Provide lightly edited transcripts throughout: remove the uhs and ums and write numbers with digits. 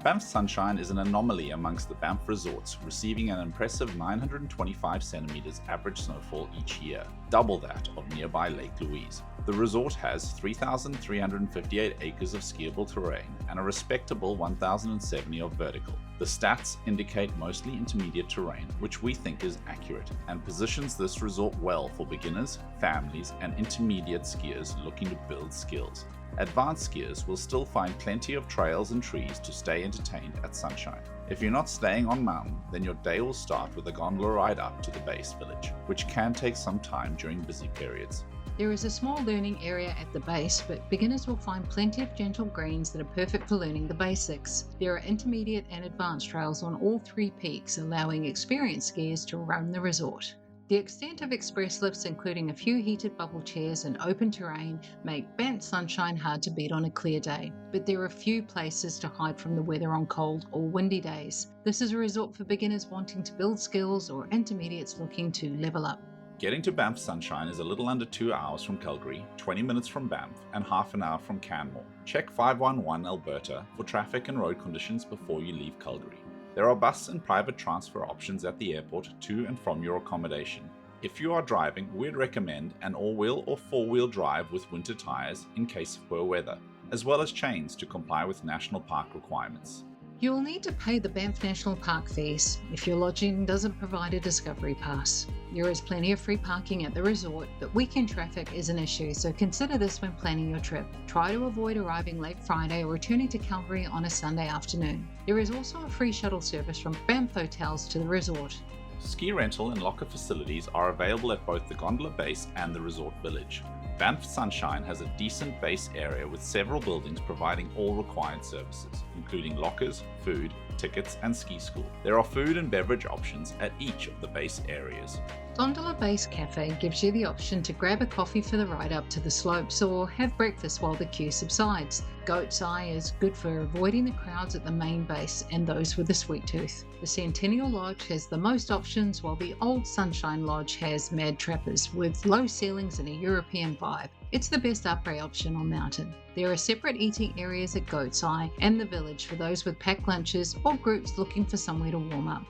Banff Sunshine is an anomaly amongst the Banff resorts, receiving an impressive 925 centimeters average snowfall each year, double that of nearby Lake Louise. The resort has 3,358 acres of skiable terrain and a respectable 1,070 of vertical. The stats indicate mostly intermediate terrain, which we think is accurate, and positions this resort well for beginners, families, and intermediate skiers looking to build skills. Advanced skiers will still find plenty of trails and trees to stay entertained at Sunshine. If you're not staying on mountain, then your day will start with a gondola ride up to the base village, which can take some time during busy periods. There is a small learning area at the base, but beginners will find plenty of gentle greens that are perfect for learning the basics. There are intermediate and advanced trails on all three peaks, allowing experienced skiers to roam the resort. The extent of express lifts, including a few heated bubble chairs and open terrain, make Banff Sunshine hard to beat on a clear day, but there are few places to hide from the weather on cold or windy days. This is a resort for beginners wanting to build skills or intermediates looking to level up. Getting to Banff Sunshine is a little under 2 hours from Calgary, 20 minutes from Banff, and half an hour from Canmore. Check 511 Alberta for traffic and road conditions before you leave Calgary. There are bus and private transfer options at the airport to and from your accommodation. If you are driving, we'd recommend an all-wheel or four-wheel drive with winter tires in case of poor weather, as well as chains to comply with national park requirements. You will need to pay the Banff National Park fees if your lodging doesn't provide a Discovery Pass. There is plenty of free parking at the resort, but weekend traffic is an issue, so consider this when planning your trip. Try to avoid arriving late Friday or returning to Calgary on a Sunday afternoon. There is also a free shuttle service from Banff Hotels to the resort. Ski rental and locker facilities are available at both the gondola base and the resort village. Banff Sunshine has a decent base area with several buildings providing all required services, including lockers, food, tickets, and ski school. There are food and beverage options at each of the base areas. Gondola Base Cafe gives you the option to grab a coffee for the ride up to the slopes or have breakfast while the queue subsides. Goat's Eye is good for avoiding the crowds at the main base and those with a sweet tooth. The Centennial Lodge has the most options, while the Old Sunshine Lodge has Mad Trappers with low ceilings and a European vibe. It's the best après option on mountain. There are separate eating areas at Goat's Eye and the village for those with packed lunches or groups looking for somewhere to warm up.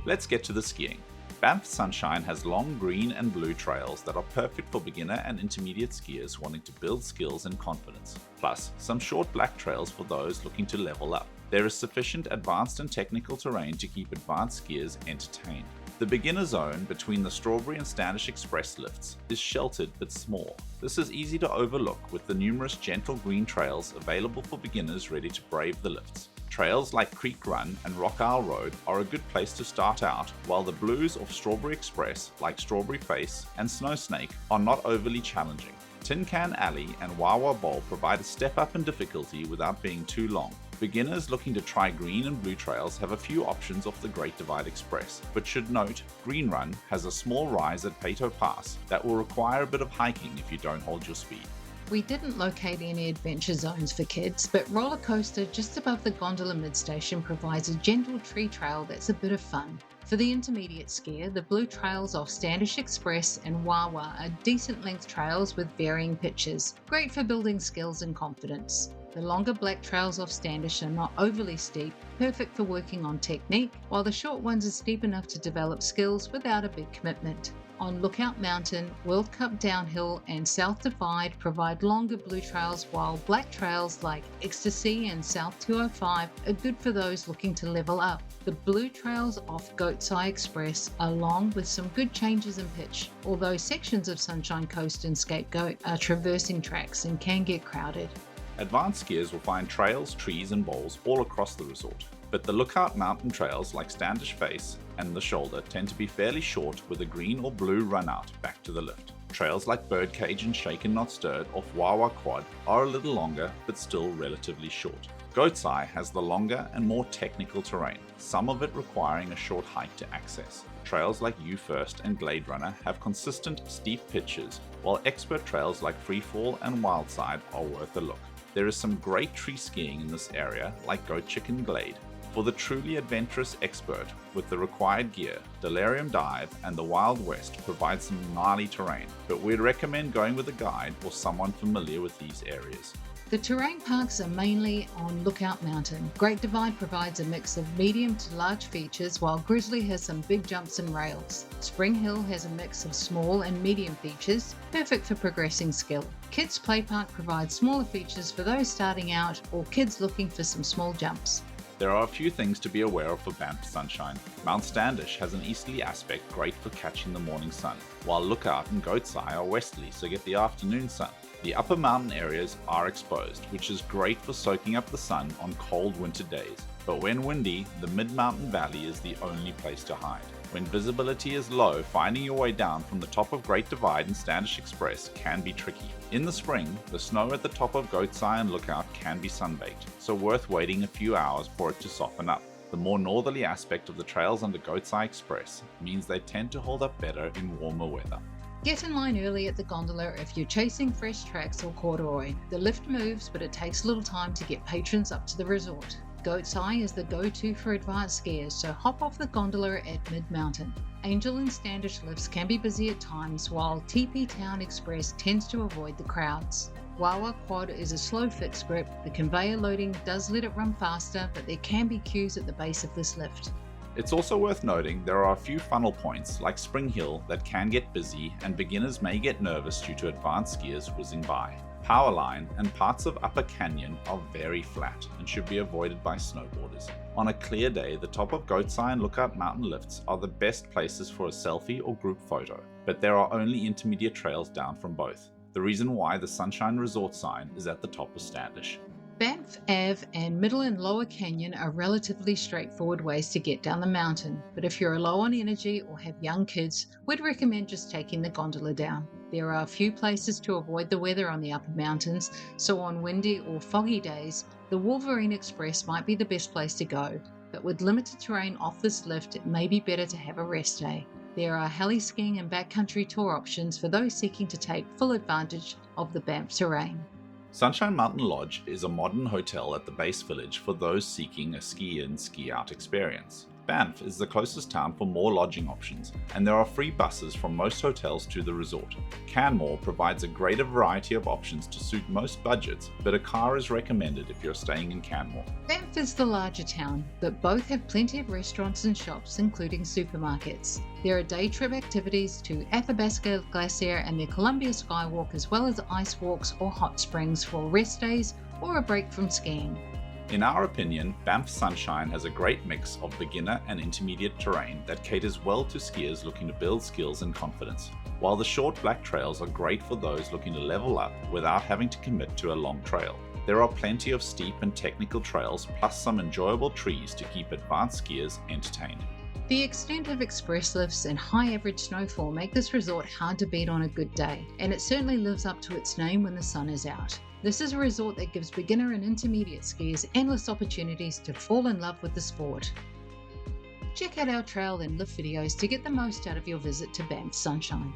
Let's get to the skiing. Banff Sunshine has long green and blue trails that are perfect for beginner and intermediate skiers wanting to build skills and confidence, plus some short black trails for those looking to level up. There is sufficient advanced and technical terrain to keep advanced skiers entertained. The beginner zone between the Strawberry and Standish Express lifts is sheltered but small. This is easy to overlook with the numerous gentle green trails available for beginners ready to brave the lifts. Trails like Creek Run and Rock Isle Road are a good place to start out, while the blues of Strawberry Express like Strawberry Face and Snow Snake are not overly challenging. Tin Can Alley and Wawa Bowl provide a step up in difficulty without being too long. Beginners looking to try green and blue trails have a few options off the Great Divide Express, but should note Green Run has a small rise at Peyto Pass that will require a bit of hiking if you don't hold your speed. We didn't locate any adventure zones for kids, but Roller Coaster just above the gondola mid-station provides a gentle tree trail that's a bit of fun. For the intermediate skier, the blue trails off Standish Express and Wawa are decent length trails with varying pitches, great for building skills and confidence. The longer black trails off Standish are not overly steep, perfect for working on technique, while the short ones are steep enough to develop skills without a big commitment. On Lookout Mountain, World Cup Downhill and South Divide provide longer blue trails, while black trails like Ecstasy and South 205 are good for those looking to level up. The blue trails off Goat's Eye Express are long with some good changes in pitch, although sections of Sunshine Coast and Scapegoat are traversing tracks and can get crowded. Advanced skiers will find trails, trees, and bowls all across the resort, but the Lookout Mountain trails like Standish Face and the Shoulder tend to be fairly short with a green or blue run out back to the lift. Trails like Birdcage and Shaken Not Stirred off Wawa Quad are a little longer but still relatively short. Goat's Eye has the longer and more technical terrain, some of it requiring a short hike to access. Trails like U First and Glade Runner have consistent steep pitches, while expert trails like Freefall and Wildside are worth a look. There is some great tree skiing in this area like Goat Chicken Glade. For the truly adventurous expert with the required gear, Delirium Dive and the Wild West provide some gnarly terrain, but we'd recommend going with a guide or someone familiar with these areas. The terrain parks are mainly on Lookout Mountain. Great Divide provides a mix of medium to large features, while Grizzly has some big jumps and rails. Spring Hill has a mix of small and medium features, perfect for progressing skill. Kids Play Park provides smaller features for those starting out or kids looking for some small jumps. There are a few things to be aware of for Banff Sunshine. Mount Standish has an easterly aspect great for catching the morning sun, while Lookout and Goat's Eye are westerly, so get the afternoon sun. The upper mountain areas are exposed, which is great for soaking up the sun on cold winter days, but when windy, the mid-mountain valley is the only place to hide. When visibility is low, finding your way down from the top of Great Divide and Standish Express can be tricky. In the spring, the snow at the top of Goat's Eye and Lookout can be sunbaked, so worth waiting a few hours for it to soften up. The more northerly aspect of the trails under Goat's Eye Express means they tend to hold up better in warmer weather. Get in line early at the gondola if you're chasing fresh tracks or corduroy. The lift moves, but it takes a little time to get patrons up to the resort. Goat's Eye is the go-to for advanced skiers, so hop off the gondola at mid-mountain. Angel and Standish lifts can be busy at times, while TP Town Express tends to avoid the crowds. Wawa Quad is a slow fixed grip. The conveyor loading does let it run faster, but there can be queues at the base of this lift. It's also worth noting there are a few funnel points like Spring Hill that can get busy and beginners may get nervous due to advanced skiers whizzing by. Powerline and parts of Upper Canyon are very flat and should be avoided by snowboarders. On a clear day, the top of Goat's Eye and Lookout Mountain lifts are the best places for a selfie or group photo, but there are only intermediate trails down from both. The reason why the Sunshine Resort sign is at the top of Standish. Banff Ave and Middle and Lower Canyon are relatively straightforward ways to get down the mountain, but if you're low on energy or have young kids, we'd recommend just taking the gondola down. There are a few places to avoid the weather on the upper mountains, so on windy or foggy days, the Wolverine Express might be the best place to go, but with limited terrain off this lift, it may be better to have a rest day. There are heli skiing and backcountry tour options for those seeking to take full advantage of the Banff terrain. Sunshine Mountain Lodge is a modern hotel at the base village for those seeking a ski-in, ski-out experience. Banff is the closest town for more lodging options, and there are free buses from most hotels to the resort. Canmore provides a greater variety of options to suit most budgets, but a car is recommended if you're staying in Canmore. Banff is the larger town, but both have plenty of restaurants and shops, including supermarkets. There are day trip activities to Athabasca Glacier and the Columbia Skywalk, as well as ice walks or hot springs for rest days or a break from skiing. In our opinion, Banff Sunshine has a great mix of beginner and intermediate terrain that caters well to skiers looking to build skills and confidence, while the short black trails are great for those looking to level up without having to commit to a long trail. There are plenty of steep and technical trails, plus some enjoyable trees to keep advanced skiers entertained. The extent of express lifts and high average snowfall make this resort hard to beat on a good day, and it certainly lives up to its name when the sun is out. This is a resort that gives beginner and intermediate skiers endless opportunities to fall in love with the sport. Check out our trail and lift videos to get the most out of your visit to Banff Sunshine.